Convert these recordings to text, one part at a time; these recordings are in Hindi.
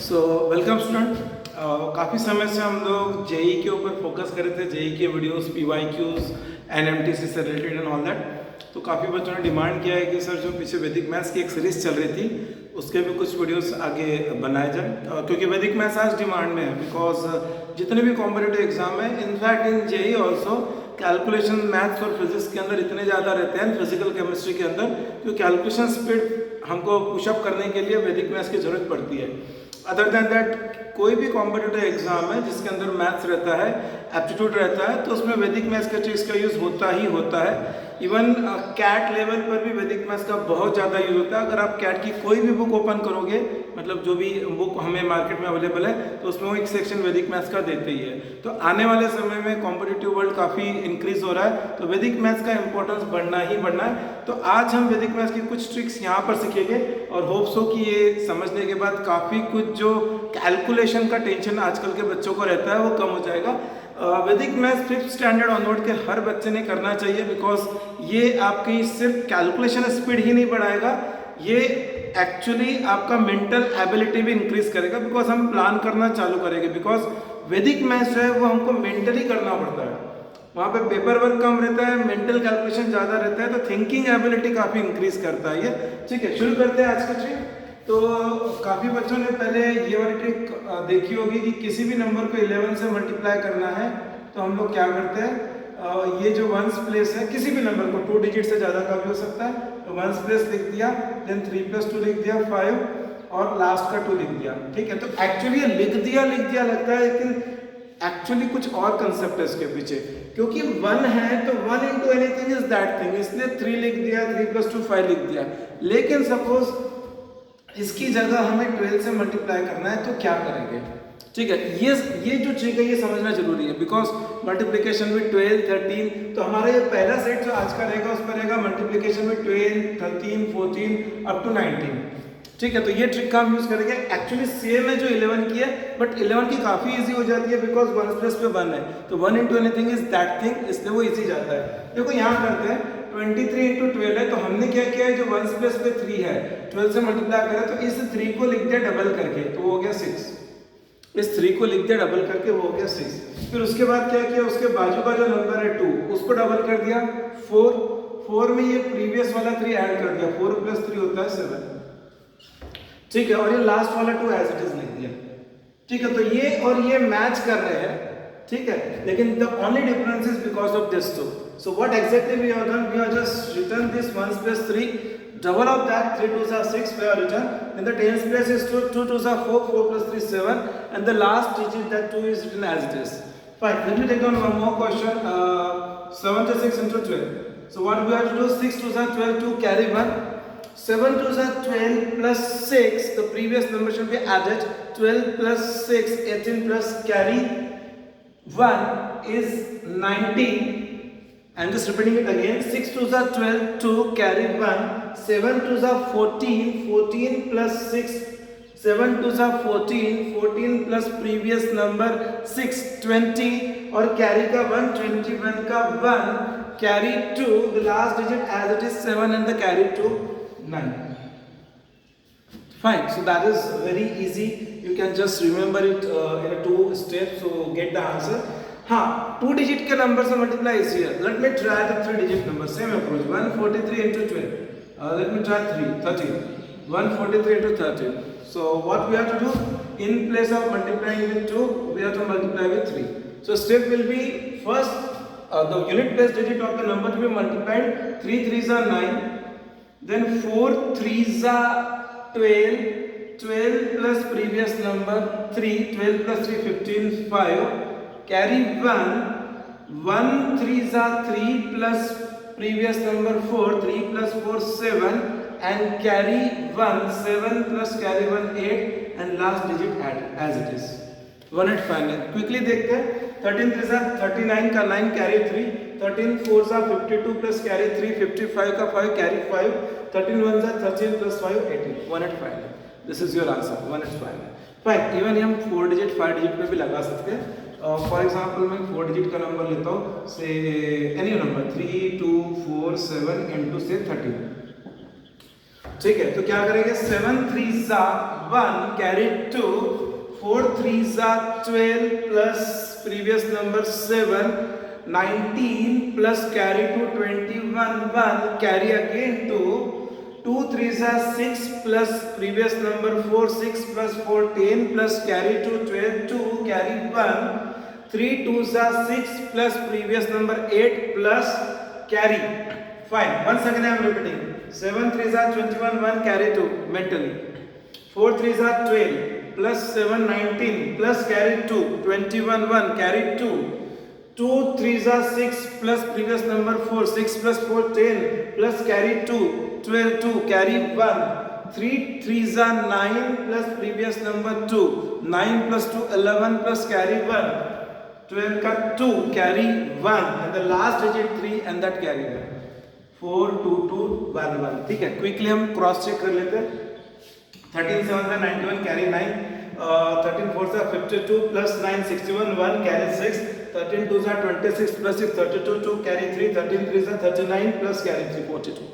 So welcome student. काफ़ी समय से हम लोग जेई के ऊपर फोकस कर रहे थे, जेई के वीडियोस, पीवाईक्यूज, एनएमटीसी से रिलेटेड एंड ऑल दैट। तो काफ़ी बच्चों ने डिमांड किया है कि सर जो पीछे वैदिक मैथ्स की एक सीरीज चल रही थी उसके भी कुछ वीडियोस आगे बनाए जाए, क्योंकि वैदिक मैथ्स आज डिमांड में है। बिकॉज जितने भी कॉम्पिटिटिव एग्जाम है, in fact in JEE also calculation maths और फिजिक्स के अंदर इतने ज़्यादा रहते हैं, फिजिकल केमिस्ट्री के अंदर, क्योंकि कैलकुलेशन स्पीड हमको पुशअप करने के लिए वैदिक मैथ्स की ज़रूरत पड़ती है। अदर देन दैट कोई भी कॉम्पिटिटिव एग्जाम है जिसके अंदर मैथ्स रहता है, एप्टीट्यूड रहता है, तो उसमें वैदिक मैथ्स का चीज़ का यूज़ होता ही होता है। इवन कैट लेवल पर भी वैदिक मैथ्स का बहुत ज़्यादा यूज़ होता है। अगर आप कैट की कोई भी बुक ओपन करोगे, मतलब जो भी बुक हमें मार्केट में अवेलेबल है, तो उसमें वो एक सेक्शन वैदिक मैथ्स का देते ही है। तो आने वाले समय में कॉम्पिटिटिव वर्ल्ड काफ़ी इंक्रीज हो रहा है, तो वैदिक मैथ्स का इंपॉर्टेंस बढ़ना ही बढ़ना है। तो आज हम वैदिक मैथ्स की कुछ ट्रिक्स यहाँ पर सीखेंगे और होप्स हो कि ये समझने के बाद काफ़ी कुछ जो कैलकुलेशन का टेंशन आजकल के बच्चों को रहता है वो कम हो जाएगा। वैदिक मैथ्स 5th स्टैंडर्ड ऑनवर्ड के हर बच्चे ने करना चाहिए, बिकॉज ये आपकी सिर्फ कैलकुलेशन स्पीड ही नहीं बढ़ाएगा, ये एक्चुअली आपका मेंटल एबिलिटी भी इंक्रीज करेगा। बिकॉज हम प्लान करना चालू करेंगे, बिकॉज वैदिक मैथ्स जो है वो हमको मेंटली करना पड़ता है, वहाँ पे पेपर वर्क कम रहता है, मेंटल कैलकुलेशन ज़्यादा रहता है, तो थिंकिंग एबिलिटी काफ़ी इंक्रीज करता है ये। ठीक है, शुरू करते हैं आज का ट्रिक। तो काफ़ी बच्चों ने पहले ये वाली ट्रिक देखी होगी कि किसी भी नंबर को 11 से मल्टीप्लाई करना है तो हम लोग क्या करते हैं, ये जो वंस प्लेस है, किसी भी नंबर को 2 डिजिट से ज़्यादा का भी हो सकता है, तो वंस प्लेस लिख दिया, देन 3 + 2 लिख दिया 5 और लास्ट का 2 लिख दिया। ठीक है, तो एक्चुअली लिख दिया लगता है, लेकिन एक्चुअली कुछ और कंसेप्ट है इसके पीछे, क्योंकि 1 है तो 1 into anything is that thing, इसलिए 3 लिख दिया, 3 + 2 5 लिख दिया। लेकिन सपोज इसकी जगह हमें 12 से मल्टीप्लाई करना है, तो क्या करेंगे? ठीक है, ये जो ट्रिक है ये समझना जरूरी है, बिकॉज मल्टीप्लिकेशन विद 12, 13, तो हमारा ये पहला सेट जो आज का रहेगा उस पर रहेगा मल्टीप्लिकेशन विद 12, 13, 14 अप टू 19। ठीक है, तो ये ट्रिक का हम यूज करेंगे। एक्चुअली सेम है जो 11 की है, बट 11 की काफी इजी हो जाती है, बिकॉज 1 प्लस पे 1 है, तो 1 into anything is that thing, इसलिए वो इजी जाता है। देखो यहाँ करते हैं 23 into 12 है, तो हमने क्या किया है, जो 1 प्लस पे 3 है, 12 से मल्टीप्लाई करें तो इस 3 को लिख दिया डबल करके, तो वो हो गया 6। इस 3 को लिख दिया डबल करके, वो हो गया 6। फिर उसके बाद क्या किया, उसके बाजू का जो नंबर है 2, उसको डबल कर दिया 4 में ये प्रीवियस वाला 3 ऐड कर दिया, 4 + 3 होता है 7। ठीक है, और ये लास्ट वाला 2 एज इट इज लिख दिया। ठीक है, तो ये और ये मैच कर रहे हैं। ठीक है, लेकिन the only difference is because of this 2। So what exactly we have done, we have just written this 1 + 3, double of that, 3 2s are 6, we have written, then the tens place is 2, 2 2s are 4, 4 + 3 7, and the last digit, that 2, is written as it is. Fine, let me take down one more question. 7 to 6 into 12. So what we have to do, 6 2s are 12, 2 carry 1, 7 2s are 12 plus 6, the previous number should be added, 12 plus 6, 18 plus carry 1 is 19. I'm just repeating it again. 6 2s are 12, 2 carry 1, 7 2s are 14, 14 plus 6, 7 2s are 14, 14 plus previous number 6, 20, और carry का 1, 21 का 1, carry 2, the last digit as it is 7 and the carry 2, 9. Fine, so that is very easy. You can just remember it in a 2 steps, so get the answer. हाँ, 2 डिजिट के नंबर से multiply is here. Let me try the 3 digit number, same approach, 143 into 12, let me try 13, 143 into 13. So what we have to do, in place of multiplying with 2, we have to multiply with 3. So step will be, first the unit place digit of the number to be multiplied, 3 3s are 9, then 4 3s are 12, 12 plus previous number 3, 12 plus 3 15, 5, carry 1, 1 3s are 3 plus previous number 4, 3 plus 4 7, and carry 1, 7 plus carry 1 8, and last digit add as it is 185. quickly देखते हैं, 13 3s are 39 का 9 carry 3, 13 4s are 52 plus carry 3, 55 का 5 carry 5, 13 1s are 13 plus 5 18, 185. This is your answer, 185. Fine, even हम 4 डिजिट 5 डिजिट पे भी लगा सकते हैं। फॉर एग्जाम्पल मैं 4 डिजिट का नंबर लेता हूँ, से एनी नंबर 3 2 4 7 into से 13। ठीक है, तो क्या करेंगे 7 3 1 carry 2, 4 3 12 plus previous number 7 19 plus carry 2 21 1 carry again 2, 2 3 6 plus previous number 4 6 plus 4 10 plus carry 2 12 2 carry 1, 3 2 6 plus previous number 8 plus carry. Fine. Once again I am repeating. 7 3 21 1 carry 2 mentally. 4 3 12 plus 7 19 plus carry 2 21 1 carry 2. 2 3 6 plus previous number 4 6 plus 4 10 plus carry 2 12 2 carry 1. 3 3 9 plus previous number 2 9 plus 2 11 plus carry 1. 12 का 2 carry 1 and the last digit 3 and that carry 1. 4 2 2 1 1. ठीक है, क्विकली हम क्रॉस चेक कर लेते हैं. 13 7 91 carry 9, 13 4 52 plus 9 61 1 carry 6, 13 2 26 plus 6 32 2 carry 3, 13 3 39 plus carry 3 42.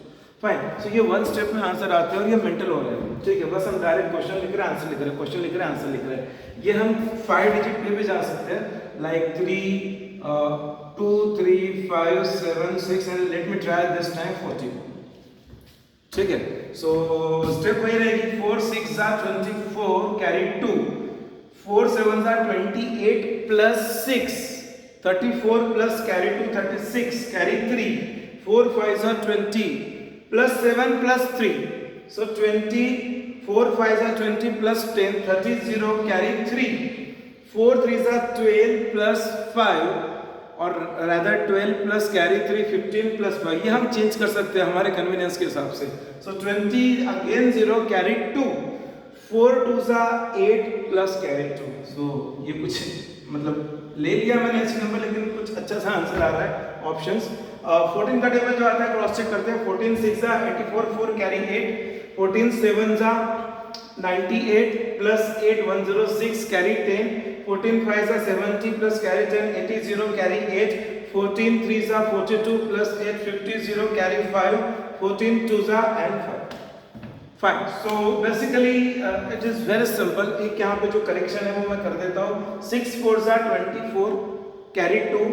Fine. So ये वन स्टेप में आंसर आते हैं और ये मेंटल हो रहा है. ठीक है, बस हम डायरेक्ट क्वेश्चन लिख रहे हैं, आंसर लिख रहे हैं, क्वेश्चन लिख रहे हैं, आंसर लिख रहे हैं. ये हम 5 डिजिट में भी जा सकते हैं, like 3 2 3 5 7 6 and let me try this time 40. ठीक है, सो स्टेप वही रहेगी. 4 6 24 carry 2, 4 7 28 plus 6 34 plus carry 2 36 carry 3, 4 5 20 plus 7 plus 3, so 20 4 5 20 plus 10 30 0 carry 3, 4 3 12 plus 5 और रादर 12 प्लस कैरी 3 15 प्लस 5. ये हम चेंज कर सकते हैं हमारे कन्वीनियंस के हिसाब से. सो 20 अगेन 0 कैरी 2, 4 2 8 प्लस कैरी 2. सो ये कुछ मतलब ले लिया मैंने ऐसे नंबर, लेकिन कुछ अच्छा सा आंसर आ रहा है. ऑप्शंस 14 का टेबल जो आता है क्रॉस चेक करते हैं. 14 6 84 4 carry 8, 14 7 98 plus 8 106 carry 10, 14 5 70 plus carry 10 80 0 carry 8, 14 3 42 plus 8 50 0 carry 5, 14 2 and 5. Fine. So basically it is very simple. एक यहाँ पे जो करेक्शन है वो मैं कर देता हूँ. 6 4 24 carry 2,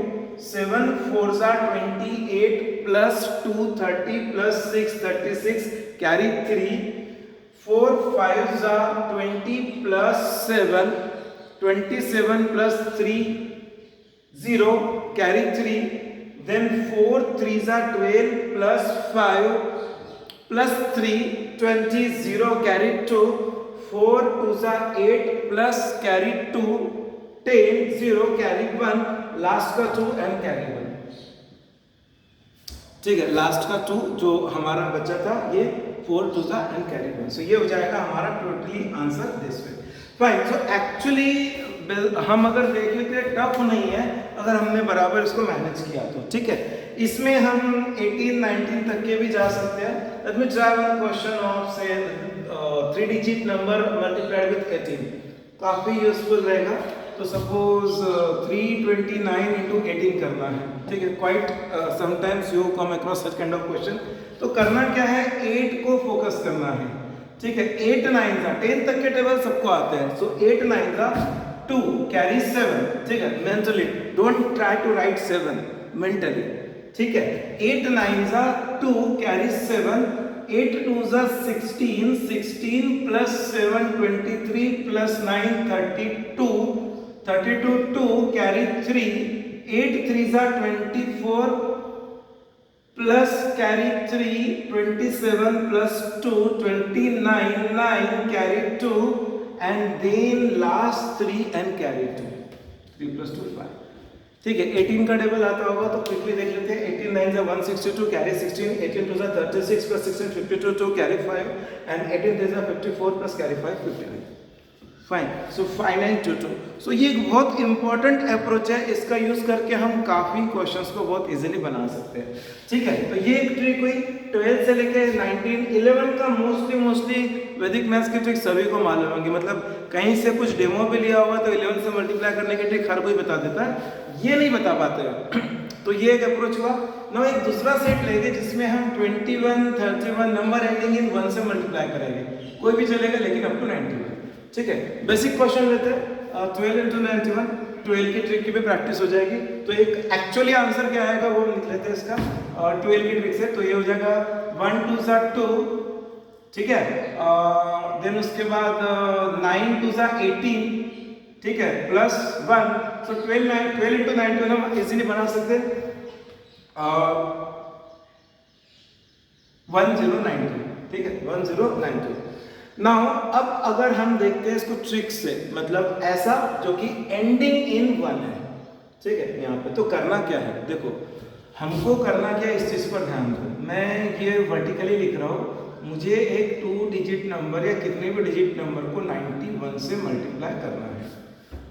7 4 28 plus 2 30 plus 6 36 carry 3, 4 5 20 plus 7 27 plus 3 0 carry 3, then 4 3 12 plus 5 plus 3 20 0 carry 2, 4 2 8 plus carry 2 10 0 carry 1, last का 2 and carry 1. ठीक है, लास्ट का 2 जो हमारा बचा था ये 4 2 and carry 1. सो ये हो जाएगा हमारा totally answer this way. Fine. So actually हम अगर देखें तो टफ नहीं है अगर हमने बराबर इसको मैनेज किया तो. ठीक है, इसमें हम 18 19 तक के भी जा सकते हैं. Let me try one question of से 3 डिजिट नंबर मल्टीप्लाइड विद 18. काफ़ी यूजफुल रहेगा. तो सपोज 329 into 18 करना है. ठीक है, quite sometimes you come across such kind of question. तो करना क्या है, 8 को फोकस करना है. ठीक है, 8 9 10 तक के टेबल सबको आते हैं. So 8 9 2 carry 7. ठीक है, mentally don't try to write 7 mentally. ठीक है, 8 9 2 carry 7, 8 2 16 16 plus 7 23 plus 9 32 32 2 carry 3, 8 3 24 plus carry 3 27 plus 2 29 9 carry 2 and then last 3 and carry 2 3 plus 2 5. ठीक है, 18 का टेबल आता होगा तो क्विकली देख लेते हैं. 18 9 162 carry 16, 18 2 36 plus 16 52 2 carry 5 and 18 3 54 plus carry 5 59. Fine. सो 5 9 2 2. सो ये एक बहुत इंपॉर्टेंट अप्रोच है. इसका यूज करके हम काफ़ी क्वेश्चंस को बहुत इजीली बना सकते हैं. ठीक है, तो ये एक ट्रिक हुई. 12 से लेके 19 11 का मोस्टली वैदिक मैथ्स की ट्रिक सभी को मालूम होंगी. मतलब कहीं से कुछ डेमो भी लिया हुआ तो 11 से मल्टीप्लाई करने की ट्रिक हर कोई बता देता है. ये नहीं बता पाते हैं. तो ये एक अप्रोच हुआ। ना एक दूसरा सेट लेंगे जिसमें हम 21, 31 नंबर एंडिंग इन 1 से मल्टीप्लाई करेंगे, कोई भी चलेगा लेकिन अप टू 91। ठीक है, बेसिक क्वेश्चन लेते हैं 12 into 91, 12 की ट्रिक की भी प्रैक्टिस हो जाएगी। तो एक एक्चुअली आंसर क्या आएगा वो लिख लेते हैं इसका 12 की ट्रिक से। तो ये हो जाएगा 1 2 सा 2, ठीक है, देन उसके बाद 9 2 सा 18, ठीक है, प्लस 1, सो 12 into 91 हम इजीली बना सकते हैं 1092, ठीक है, 1092। नाउ अब अगर हम देखते हैं इसको ट्रिक से, मतलब ऐसा जो कि एंडिंग इन 1 है, ठीक है, यहाँ पे तो करना क्या है, देखो हमको करना क्या है इस चीज पर ध्यान दो। मैं ये वर्टिकली लिख रहा हूँ, मुझे एक 2 डिजिट नंबर या कितने भी डिजिट नंबर को 91 से मल्टीप्लाई करना है,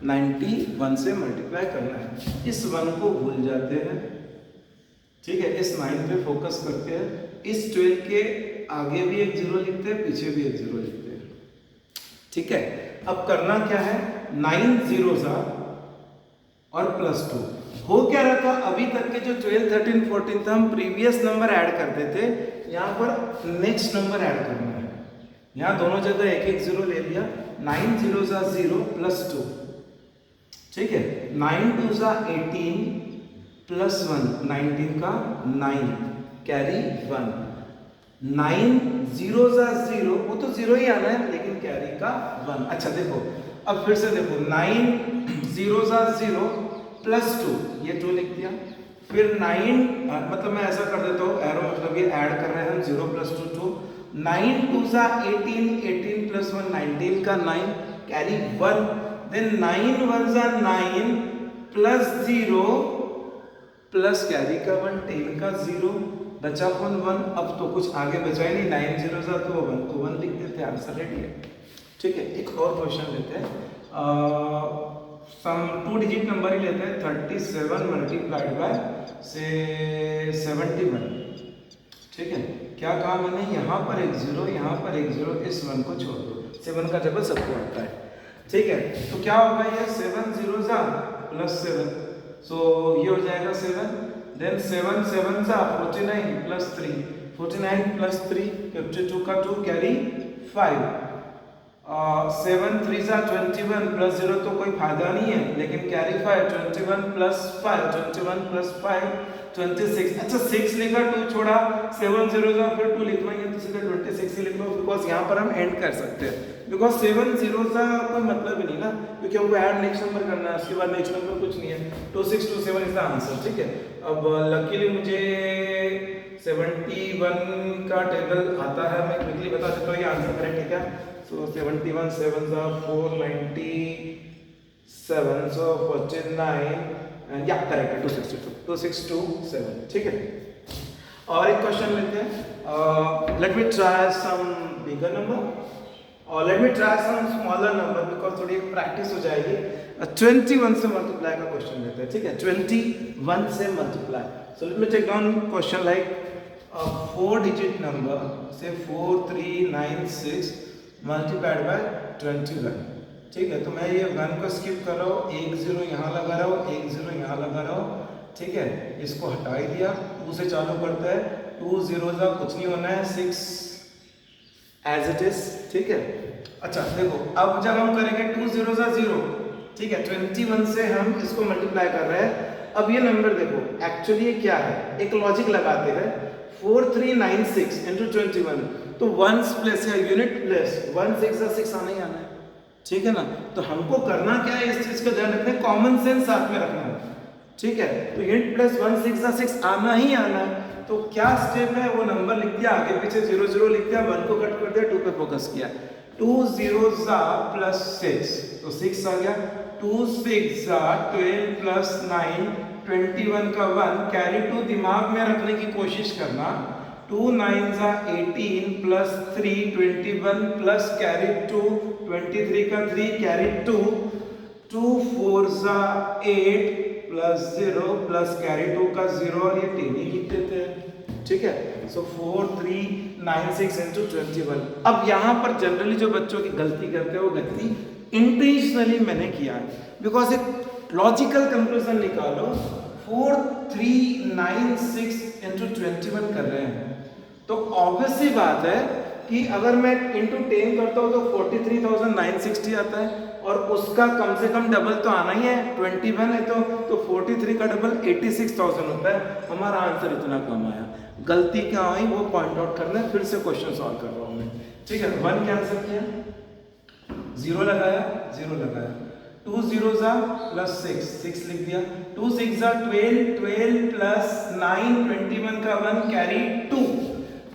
91 से मल्टीप्लाई करना है। इस 1 को भूल जाते हैं, ठीक है, इस 9 पे फोकस करते हैं, इस 12 के आगे भी एक 0 लिखते हैं, पीछे भी एक 0 लिखते हैं, ठीक है। अब करना क्या है, 9 zeros और प्लस 2। हो क्या रहा था, अभी तक के जो 12, 13, 14 था, हम प्रीवियस नंबर ऐड करते थे, यहाँ पर नेक्स्ट नंबर ऐड करना है। यहाँ दोनों जगह एक एक 0 ले लिया, 9 zeros 0 प्लस 2, ठीक है, 9 2 18 प्लस 1, 19 का 9 कैरी 1, 9 zeros 0, वो तो 0 ही आना है लेकिन कैरी का 1। अच्छा देखो, अब फिर से देखो, 9 zeros 0 प्लस 2, ये 2 लिख दिया, फिर 9 मतलब मैं ऐसा कर देता हूँ एरो, मतलब ये ऐड कर रहे हैं हम 0 प्लस 2 2, 9 2 18 18 प्लस 1 19 का 9 carry 1, then 9 1 9 plus 0 plus carry का 1 10 का 0 बचा 1। अब तो कुछ आगे बचा ही नहीं, 9 zeros तो 1 को 1 लिख देते हैं, आंसर रेडी है। ठीक है, एक और क्वेश्चन लेते हैं, सम 2 डिजिट नंबर ही लेते हैं, 37 मल्टीप्लाइड बाय से 71, ठीक है। क्या कहा मैंने, यहाँ पर एक 0, यहाँ पर एक 0, इस 1 को छोड़ दो, 7 का टेबल सबको आता है, ठीक है। तो क्या होगा, ये 7 zeros प्लस 7, सो ये हो जाएगा 7, देन 7 7 49 प्लस 3, 49 प्लस 3 52 का 2 कैरी 5, 7 3 21 प्लस 0 तो कोई फायदा नहीं है, लेकिन कैरी 5, 21 प्लस 5 21 प्लस 5 26। अच्छा 6 लिखा, 2 छोड़ा, 7 zeros फिर 2 लिखना है तो सीधे 26 ही लिख लो, बिकॉज यहाँ पर हम एंड कर सकते हैं, बिकॉज 7 zeros का कोई मतलब ही नहीं ना, क्योंकि हमको ऐड नेक्स्ट नंबर करना है, उसके बाद नेक्स्ट नंबर कुछ नहीं है, 2627 इज द आंसर, ठीक है। अब लकीली मुझे 71 का टेबल आता है, मैं क्विकली बता देता हूँ, ये आंसर करेक्ट है क्या। So 71 7s are 497, so 49 and yeah correct है 2627, ठीक है। और एक क्वेश्चन लेते हैं, let me try some bigger number और let me try some smaller number because थोड़ी प्रैक्टिस हो जाएगी। 21 से मल्टीप्लाई का क्वेश्चन लेते हैं, ठीक है, 21 से multiply. So let me take down question like 4 digit number say 4396 multiplied by 21, ठीक है। तो मैं ये 1 को स्किप कर रहा हूँ, 1 0 यहाँ लगा रहा हूँ, 1 0 यहाँ लगा रहा हूँ, ठीक है, इसको हटा ही दिया, 2 से चालू करता है, 2 zeros कुछ नहीं होना है, 6 एज इट इज, ठीक है। अच्छा देखो, अब जब हम करेंगे 2 zeros 0, ठीक है, 21 से हम इसको मल्टीप्लाई कर रहे हैं। अब ये नंबर देखो, एक्चुअली ये क्या है, एक लॉजिक लगाते हैं, 4396 into 21, तो वंस प्लेस या यूनिट प्लेस 1 6 6 आना ही आना है, ठीक है ना। तो हमको करना क्या है, इस चीज का ध्यान रखना है, कॉमन सेंस साथ में रखना है, ठीक है। तो यूनिट प्लेस 1 6 6 आना ही आना है। तो क्या स्टेप है, वो नंबर लिख दिया, आगे पीछे 0 0 लिख दिया, 1 को कट कर दिया, 2 पे फोकस किया, 2 zeros प्लस 6, तो 6 आ गया, 2 6 12 प्लस 9 21 का 1 कैरी 2 दिमाग में रखने की कोशिश करना, 2 9s 18 प्लस 3 21 प्लस कैरी 2 23 का 3 carry 2 2 4s 8 plus 0 plus carry 2 का 0 और ये 10 ही लिख देते हैं, ठीक है। सो 4396 into 21। अब यहाँ पर जनरली जो बच्चों की गलती करते हैं वो गलती इंटेंशनली मैंने किया है, बिकॉज एक लॉजिकल कंक्लूजन निकालो, 4396 इंटू 21 कर रहे हैं, तो ऑब्वियस सी बात है कि अगर मैं इंटू 10 करता हूँ तो 43,960 आता है, और उसका कम से कम डबल तो आना ही है, 21 है तो 43 का डबल 86,000 होता है। हमारा आंसर इतना कम आया। गलती क्या हुई वो पॉइंट आउट करना है, फिर से क्वेश्चन सॉल्व कर रहा हूँ मैं, ठीक है। 1 कैंसिल किया, 0 लगाया, 0 लगाया, 2 0 जा प्लस 6 लिख दिया, 2 6 जा 12, 12 प्लस 9 21 का 1 कैरी 2,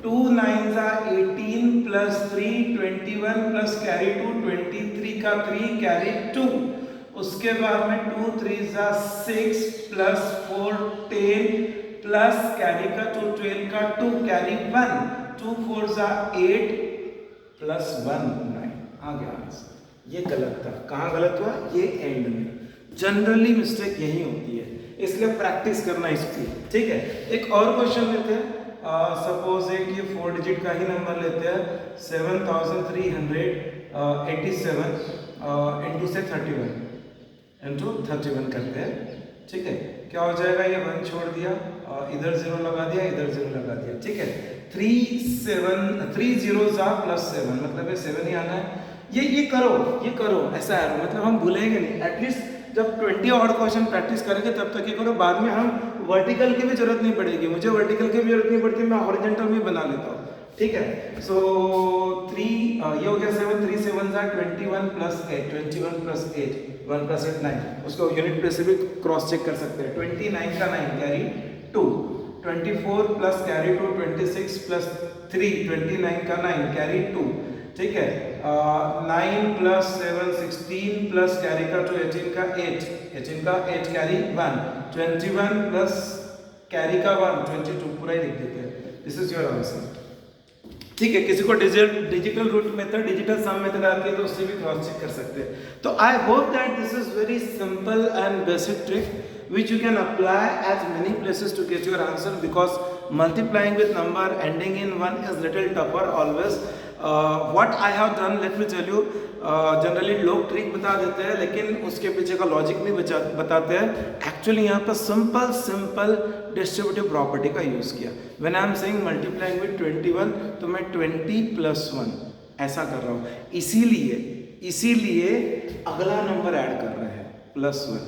2 9 जा 18 प्लस 3 21 प्लस कैरी 2 23 का 3 कैरी 2, उसके बाद में 2 3 जा 6 प्लस 4 10 प्लस कैरी का 2 12 का 2 कैरी 1, 2 4 जा 8 प्लस 1 9 आ गया आंसर। ये गलत था। कहाँ गलत हुआ? ये एंड में। जनरली मिस्टेक यही होती है, इसलिए प्रैक्टिस करना इसकी, ठीक है। एक और क्वेश्चन लेते हैं। सपोज एक ये 4 डिजिट का ही नंबर लेते हैं, 7387 इंटू से 31 इंटू 31 करते हैं, ठीक है। क्या हो जाएगा? ये 1 छोड़ दिया, इधर 0 लगा दिया, इधर 0 लगा दिया, ठीक है। 3 0 जा प्लस 7, मतलब ये 7 ही आना है। ये करो ऐसा है, मतलब हम भूलेंगे नहीं। एटलीस्ट जब 20 और क्वेश्चन प्रैक्टिस करेंगे तब तक ये करो, बाद में हम वर्टिकल की भी जरूरत नहीं पड़ेगी, मुझे वर्टिकल की भी जरूरत नहीं पड़ती, मैं हॉरिजॉन्टल भी बना लेता हूँ, ठीक है। सो 3 ये हो गया 7, 3 7 जा 21 प्लस 8, 21 प्लस 8, 1 प्लस 8 9, उसको यूनिट प्लेस से भी क्रॉस चेक कर सकते हैं। 29 का 9 कैरी 2, 24 प्लस कैरी 2, 26 प्लस 3 29 का 9 कैरी 2, ठीक है। 9 प्लस 7 16 प्लस कैरी का 2 18 का 8 कैरी 1, 21 प्लस कैरी का 1 22, पूरा ही लिख देते हैं। दिस इज योर आंसर, ठीक है। किसी को digital root method, digital sum method आती है तो उससे भी क्रॉस चेक कर सकते हैं। तो I hope that this is very simple and basic trick which you can apply at many places to get your answer, because multiplying with number ending in 1 is little tougher always. What I have done, let me tell you, generally लोग ट्रिक बता देते हैं लेकिन उसके पीछे का लॉजिक नहीं बताते हैं। एक्चुअली यहाँ पर सिंपल डिस्ट्रीब्यूटिव प्रॉपर्टी का यूज़ किया। When I am saying multiplying with 21 तो मैं 20 + 1 ऐसा कर रहा हूँ, इसीलिए अगला नंबर ऐड कर रहे हैं +1,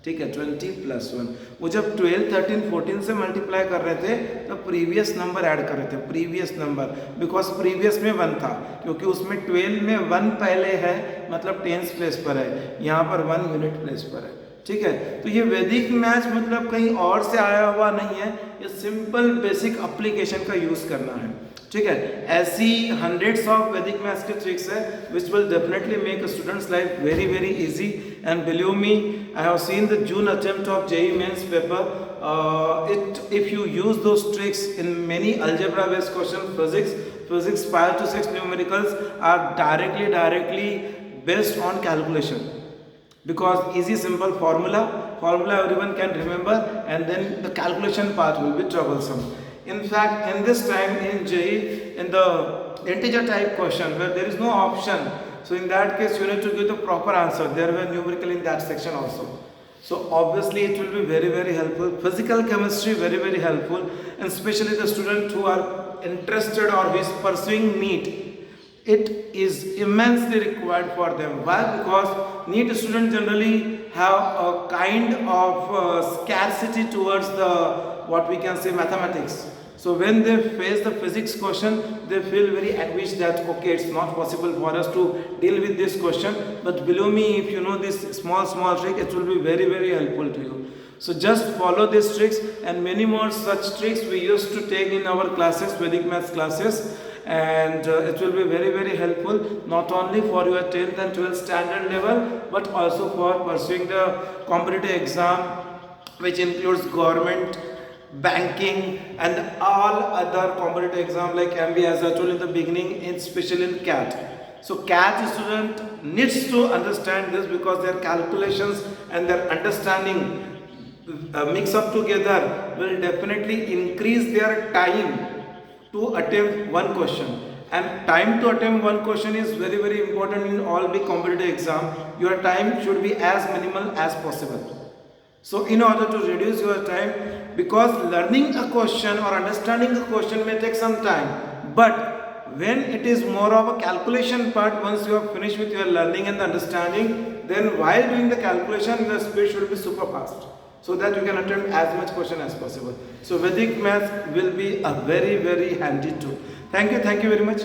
ठीक है। 20 + 1, वो जब 12 13 14 से मल्टीप्लाई कर रहे थे तो प्रीवियस नंबर ऐड कर रहे थे, प्रीवियस नंबर, बिकॉज प्रीवियस में 1 था, क्योंकि उसमें 12 में 1 पहले है, मतलब टेंस प्लेस पर है, यहाँ पर 1 यूनिट प्लेस पर है, ठीक है। तो ये वैदिक मैथ्स मतलब कहीं और से आया हुआ नहीं है, ये सिंपल बेसिक एप्लीकेशन का यूज़ करना है, ठीक है। ऐसी hundreds of वैदिक मैथ्स के ट्रिक्स है which will definitely make a student's life very easy, and believe me, I have seen the June attempt of JEE Mains paper. If you use those tricks in many algebra based questions, physics 5 to 6 numericals are directly based on calculation, because easy simple formula everyone can remember, and then the calculation part will be troublesome. In fact, in this time in JEE, in the integer type question where there is no option, so in that case you need to give the proper answer. There were numerical in that section also, so obviously it will be very helpful. Physical chemistry very helpful, and especially the student who are interested or who is pursuing NEET, it is immensely required for them. Why? Because NEET students generally have a kind of scarcity towards the what we can say mathematics. So when they face the physics question, they feel very anguished that okay, it's not possible for us to deal with this question. But believe me, if you know this small trick, it will be very helpful to you. So just follow these tricks and many more such tricks we used to take in our classes, Vedic maths classes, and it will be very helpful, not only for your 10th and 12th standard level, but also for pursuing the competitive exam, which includes government, banking, and all other competitive exam like MBA, as I told in the beginning, especially in CAT. So CAT student needs to understand this, because their calculations and their understanding mix up together will definitely increase their time to attempt one question. And time to attempt one question is very important in all big competitive exam. Your time should be as minimal as possible. So in order to reduce your time, because learning a question or understanding a question may take some time, but when it is more of a calculation part, once you have finished with your learning and the understanding, then while doing the calculation, the speed should be super fast, so that you can attempt as much question as possible. So Vedic math will be a very handy tool. Thank you very much.